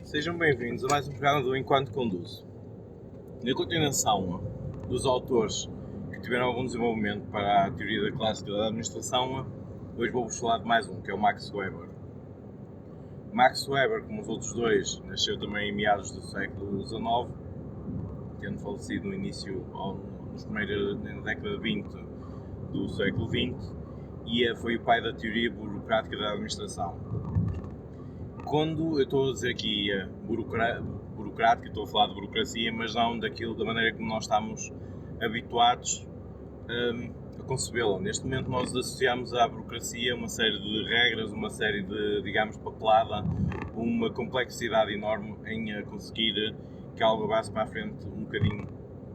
Sejam bem-vindos a mais um programa do Enquanto Conduzo. Na continuação dos autores que tiveram algum desenvolvimento para a teoria da clássica da administração, hoje vou-vos falar de mais um, que é o Max Weber. Max Weber, como os outros dois, nasceu também em meados do século XIX, tendo falecido no início, na década de 20 do século XX, e foi o pai da teoria burocrática da administração. Quando eu estou a dizer aqui burocrática, estou a falar de burocracia, mas não da maneira como nós estamos habituados a concebê-la. Neste momento nós associamos à burocracia uma série de regras, uma série de, papelada, uma complexidade enorme em conseguir que algo vá para a frente um bocadinho.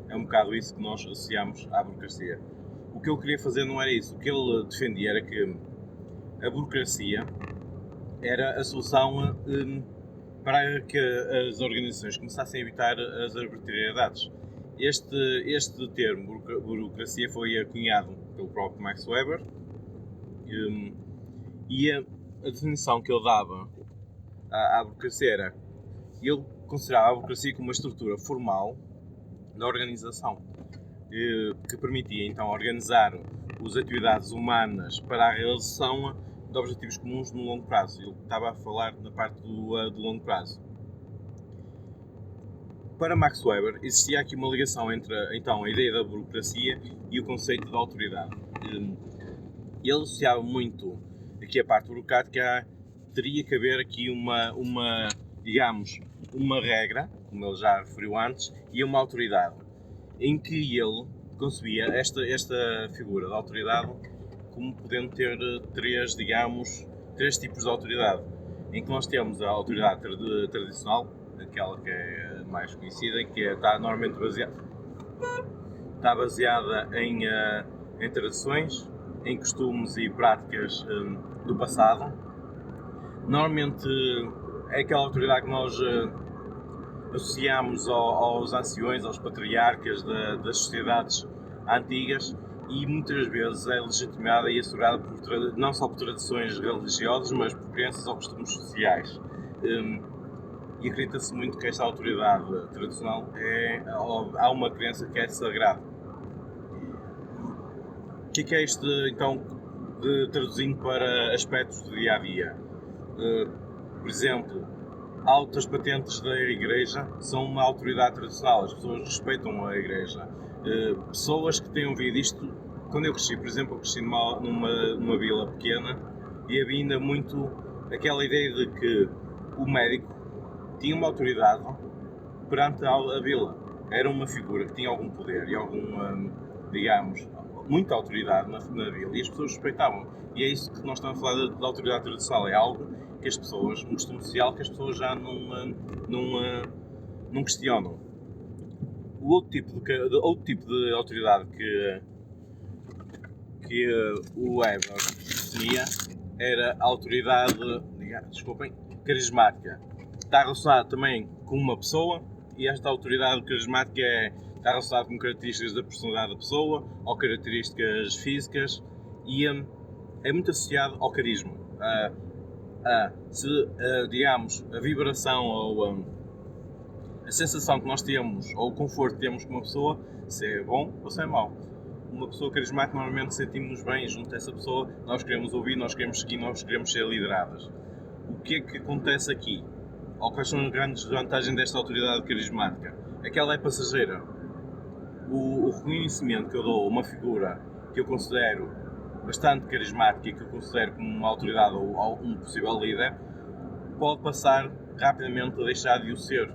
É um bocado isso que nós associamos à burocracia. O que ele queria fazer não era isso. O que ele defendia era que a burocracia era a solução para que as organizações começassem a evitar as arbitrariedades. Este termo, burocracia, foi acunhado pelo próprio Max Weber e a definição que ele dava à burocracia era: ele considerava a burocracia como uma estrutura formal da organização que permitia então organizar as atividades humanas para a realização de objetivos comuns no longo prazo. Ele estava a falar na parte do longo prazo. Para Max Weber, existia aqui uma ligação entre então, a ideia da burocracia e o conceito de autoridade. Ele associava muito aqui a parte burocrática. Teria que haver aqui uma regra, como ele já referiu antes, e uma autoridade, em que ele concebia esta figura de autoridade como podendo ter três tipos de autoridade, em que nós temos a autoridade tradicional, aquela que é mais conhecida, que está normalmente baseada em tradições, em costumes e práticas do passado. Normalmente é aquela autoridade que nós associamos aos anciões, aos patriarcas das sociedades antigas, e muitas vezes é legitimada e assegurada não só por tradições religiosas, mas por crenças ou costumes sociais. E acredita-se muito que esta autoridade tradicional há uma crença que é sagrada. O que é isto, então, traduzindo para aspectos do dia-a-dia? Por exemplo, altas patentes da igreja são uma autoridade tradicional, as pessoas respeitam a igreja. Pessoas que têm ouvido isto, quando eu cresci, por exemplo, eu cresci numa vila pequena, e havia ainda muito aquela ideia de que o médico tinha uma autoridade perante a vila. Era uma figura que tinha algum poder e muita autoridade na vila, e as pessoas respeitavam. E é isso que nós estamos a falar da autoridade tradicional. É algo que as pessoas, um costume social que as pessoas já não questionam. O outro tipo de autoridade que o Weber tinha era a autoridade, carismática. Está relacionado também com uma pessoa, e esta autoridade carismática está relacionada com características da personalidade da pessoa ou características físicas, e é muito associado ao carisma. A vibração ou a sensação que nós temos, ou o conforto que temos com uma pessoa, se é bom ou se é mau. Uma pessoa carismática, normalmente sentimos-nos bem junto a essa pessoa, nós queremos ouvir, nós queremos seguir, nós queremos ser lideradas. O que é que acontece aqui? Ou quais são as grandes vantagens desta autoridade carismática? É que ela é passageira. O reconhecimento que eu dou a uma figura que eu considero bastante carismática e que eu considero como uma autoridade ou um possível líder, pode passar rapidamente a deixar de o ser.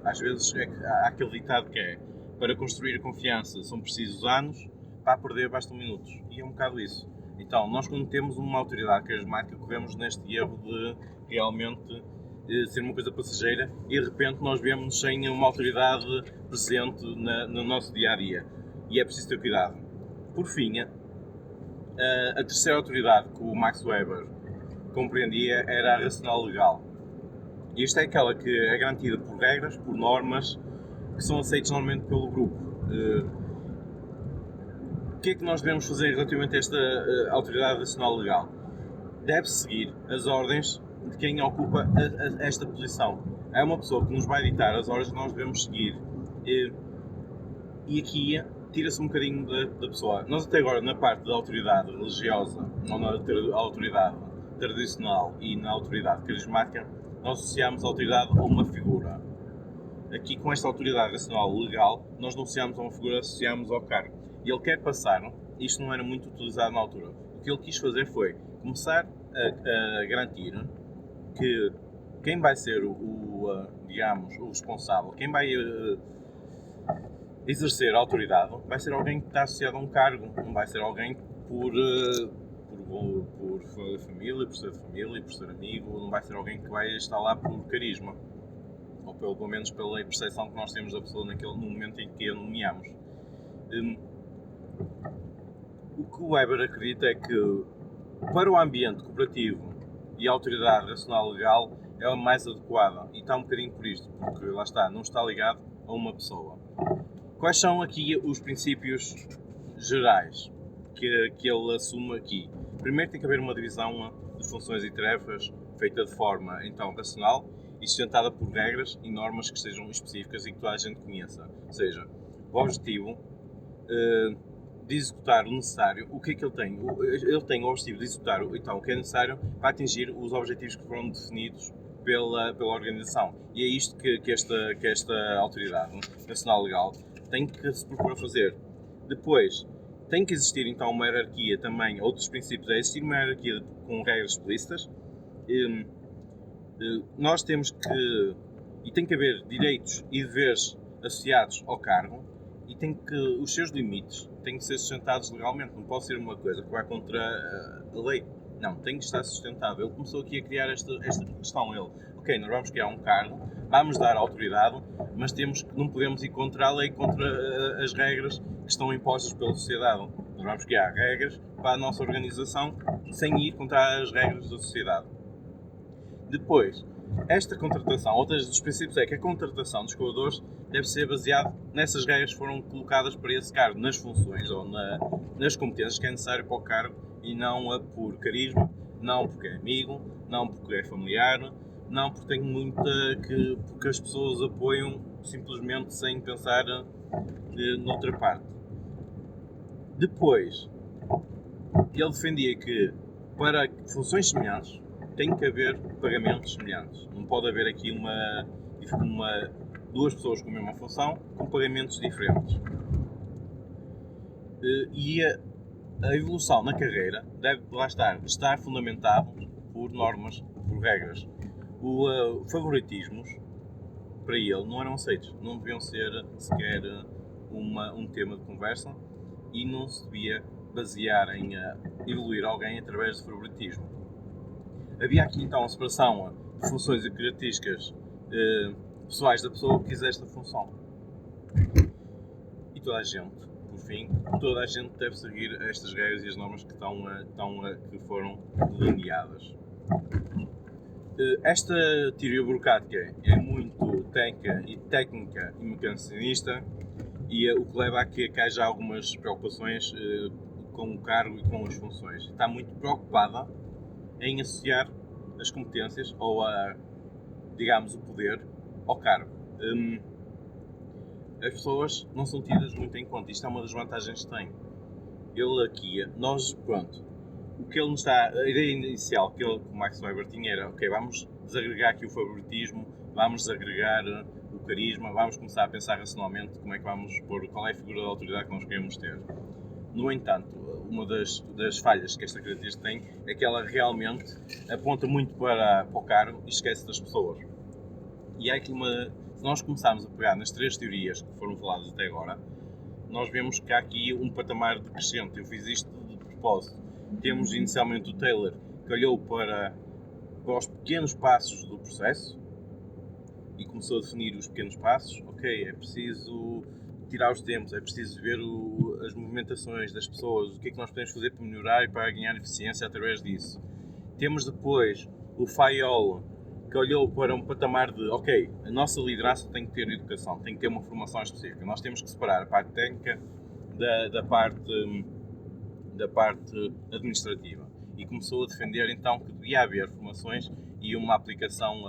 Às vezes há aquele ditado que é: para construir a confiança são precisos anos, para perder bastam minutos. E é um bocado isso. Então, nós quando temos uma autoridade carismática, corremos neste erro de realmente ser uma coisa passageira, e de repente nós vemos sem uma autoridade presente no nosso dia-a-dia. E é preciso ter cuidado. Por fim, a terceira autoridade que o Max Weber compreendia era a racional legal. E esta é aquela que é garantida por regras, por normas, que são aceitas normalmente pelo grupo. O que é que nós devemos fazer relativamente a esta Autoridade Nacional Legal? Deve seguir as ordens de quem ocupa esta posição. É uma pessoa que nos vai ditar as ordens que nós devemos seguir. E aqui tira-se um bocadinho da pessoa. Nós até agora, na parte da autoridade religiosa, ou na autoridade tradicional e na autoridade carismática, nós associamos a autoridade a uma figura. Aqui, com esta autoridade nacional legal, nós não associamos a uma figura, associamos ao cargo. E ele quer passar, isto não era muito utilizado na altura, o que ele quis fazer foi começar a garantir que quem vai ser digamos, o responsável, quem vai exercer a autoridade, vai ser alguém que está associado a um cargo, não vai ser alguém por família, por ser de família, por ser amigo, não vai ser alguém que vai estar lá por carisma, ou pelo menos pela percepção que nós temos da pessoa no momento em que a nomeamos. O que o Weber acredita é que para o ambiente cooperativo e a autoridade nacional legal é a mais adequada, e está um bocadinho por isto, porque lá está, não está ligado a uma pessoa. Quais são aqui os princípios gerais que ele assume aqui? Primeiro tem que haver uma divisão de funções e tarefas feita de forma então racional e sustentada por regras e normas que sejam específicas e que toda a gente conheça. Ou seja, o objetivo de executar o necessário, o que é que ele tem? Ele tem o objetivo de executar então, o que é necessário para atingir os objetivos que foram definidos pela organização. E é isto que esta Autoridade Nacional Legal tem que se propor a fazer. Depois, tem que existir então uma hierarquia também, outros princípios, é existir uma hierarquia com regras explícitas. Nós temos que, e tem que haver direitos e deveres associados ao cargo, e tem que, os seus limites têm que ser sustentados legalmente, não pode ser uma coisa que vai contra a lei. Não, tem que estar sustentado. Ele começou aqui a criar esta questão. Ok, nós vamos criar um cargo, vamos dar autoridade, mas não podemos ir contra a lei, contra as regras que estão impostas pela sociedade. Nós vamos criar regras para a nossa organização sem ir contra as regras da sociedade. Depois, esta contratação, outro dos princípios é que a contratação dos colaboradores deve ser baseada nessas regras que foram colocadas para esse cargo, nas funções ou nas competências que é necessário para o cargo, e não por carisma, não porque é amigo, não porque é familiar, não porque tem porque as pessoas apoiam simplesmente sem pensar noutra parte. Depois, ele defendia que para funções semelhantes tem que haver pagamentos semelhantes. Não pode haver aqui duas pessoas com a mesma função com pagamentos diferentes. E a evolução na carreira deve lá estar fundamentado por normas, por regras. Favoritismos, para ele, não eram aceitos. Não deviam ser sequer um tema de conversa e não se devia basear em evoluir alguém através de favoritismo. Havia aqui então a separação de funções e características pessoais da pessoa que quisesse esta função. E toda a gente, por fim, toda a gente deve seguir estas regras e as normas que foram delineadas. Esta teoria burocrática é muito técnica e mecanicista, e o que leva a que haja algumas preocupações com o cargo e com as funções. Está muito preocupada em associar as competências ou digamos, o poder ao cargo. As pessoas não são tidas muito em conta. Isto é uma das vantagens que tem. Ele aqui, o que ele nos está, a ideia inicial que o Max Weber tinha era, ok, vamos desagregar aqui o favoritismo, vamos desagregar o carisma, vamos começar a pensar racionalmente como é que vamos pôr, qual é a figura da autoridade que nós queremos ter. No entanto, uma das falhas que esta característica tem é que ela realmente aponta muito para o cargo e esquece das pessoas. E há aqui se nós começarmos a pegar nas três teorias que foram faladas até agora, nós vemos que há aqui um patamar decrescente. Eu fiz isto de propósito. Temos inicialmente o Taylor, que olhou para os pequenos passos do processo e começou a definir os pequenos passos. Ok, é preciso tirar os tempos, é preciso ver as movimentações das pessoas, o que é que nós podemos fazer para melhorar e para ganhar eficiência através disso. Temos depois o Fayol, que olhou para um patamar de, ok, a nossa liderança tem que ter educação, tem que ter uma formação específica. Nós temos que separar a parte técnica da parte administrativa. E começou a defender então que devia haver formações e uma aplicação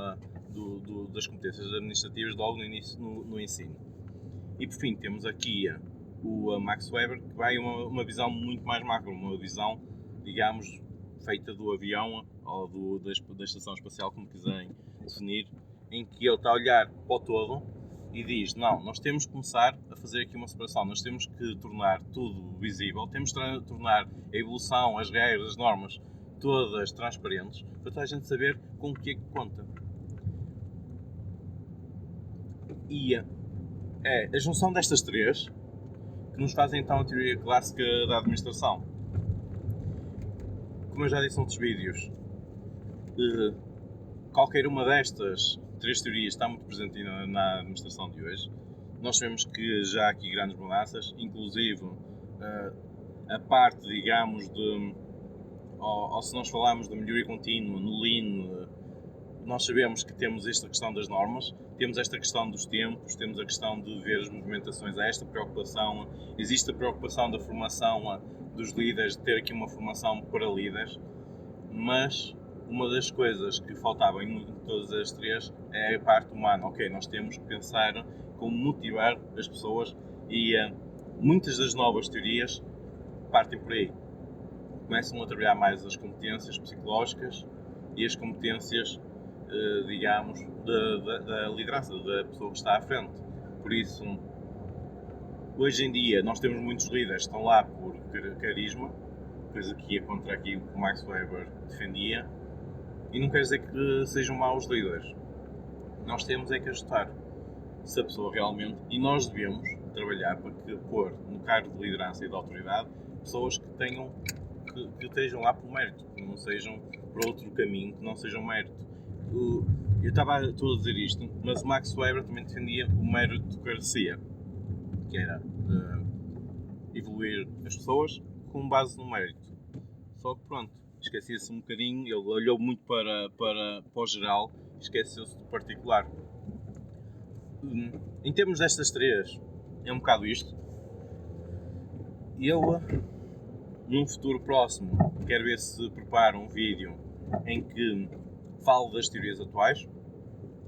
das competências administrativas logo no início no ensino. E por fim temos aqui o Max Weber, que vai uma visão muito mais macro, uma visão, digamos, feita do avião ou da estação espacial, como quiserem definir, em que ele está a olhar para o todo e diz, não, nós temos que começar a fazer aqui uma separação, nós temos que tornar tudo visível, temos que tornar a evolução, as regras, as normas, todas transparentes, para toda a gente saber com o que é que conta. E é a junção destas três que nos fazem então a teoria clássica da administração. Como eu já disse noutros vídeos, qualquer uma destas três teorias está muito presente na administração de hoje. Nós sabemos que já há aqui grandes mudanças, inclusive a parte, digamos, ou se nós falarmos de melhoria contínua, no Lean, nós sabemos que temos esta questão das normas, temos esta questão dos tempos, temos a questão de ver as movimentações, há esta preocupação, existe a preocupação da formação dos líderes, de ter aqui uma formação para líderes, mas uma das coisas que faltava em todas as três é a parte humana. Ok, nós temos que pensar como motivar as pessoas e muitas das novas teorias partem por aí. Começam a trabalhar mais as competências psicológicas e as competências, digamos, da liderança, da pessoa que está à frente. Por isso, hoje em dia, nós temos muitos líderes que estão lá por carisma, coisa que ia contra aquilo que o Max Weber defendia, e não quer dizer que sejam maus líderes. Nós temos é que ajustar se a pessoa realmente, e nós devemos trabalhar para pôr no cargo de liderança e de autoridade pessoas que tenham que estejam lá por mérito, que não sejam por outro caminho, que não sejam mérito. Eu estava a dizer isto, mas o Max Weber também defendia o meritocracia, que era evoluir as pessoas com base no mérito. Só que pronto, esquecia-se um bocadinho, ele olhou muito para o geral e esqueceu-se do particular. Em termos destas três, é um bocado isto. Eu, num futuro próximo, quero ver se preparo um vídeo em que falo das teorias atuais,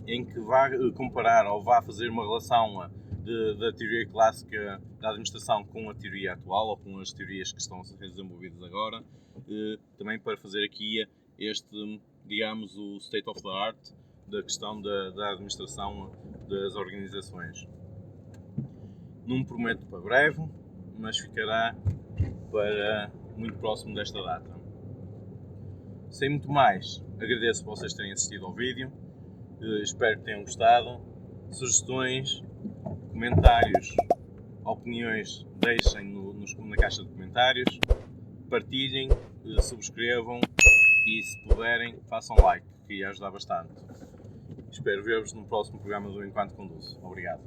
em que vá comparar ou vá fazer uma relação da teoria clássica da administração com a teoria atual ou com as teorias que estão a ser desenvolvidas agora, também para fazer aqui este, digamos, o state of the art da questão da administração das organizações. Não me prometo para breve, mas ficará para muito próximo desta data. Sem muito mais, agradeço por vocês terem assistido ao vídeo, espero que tenham gostado. Sugestões, comentários, opiniões, deixem na caixa de comentários, partilhem, subscrevam e, se puderem, façam like, que ia ajudar bastante. Espero ver-vos no próximo programa do Enquanto Conduzo. Obrigado.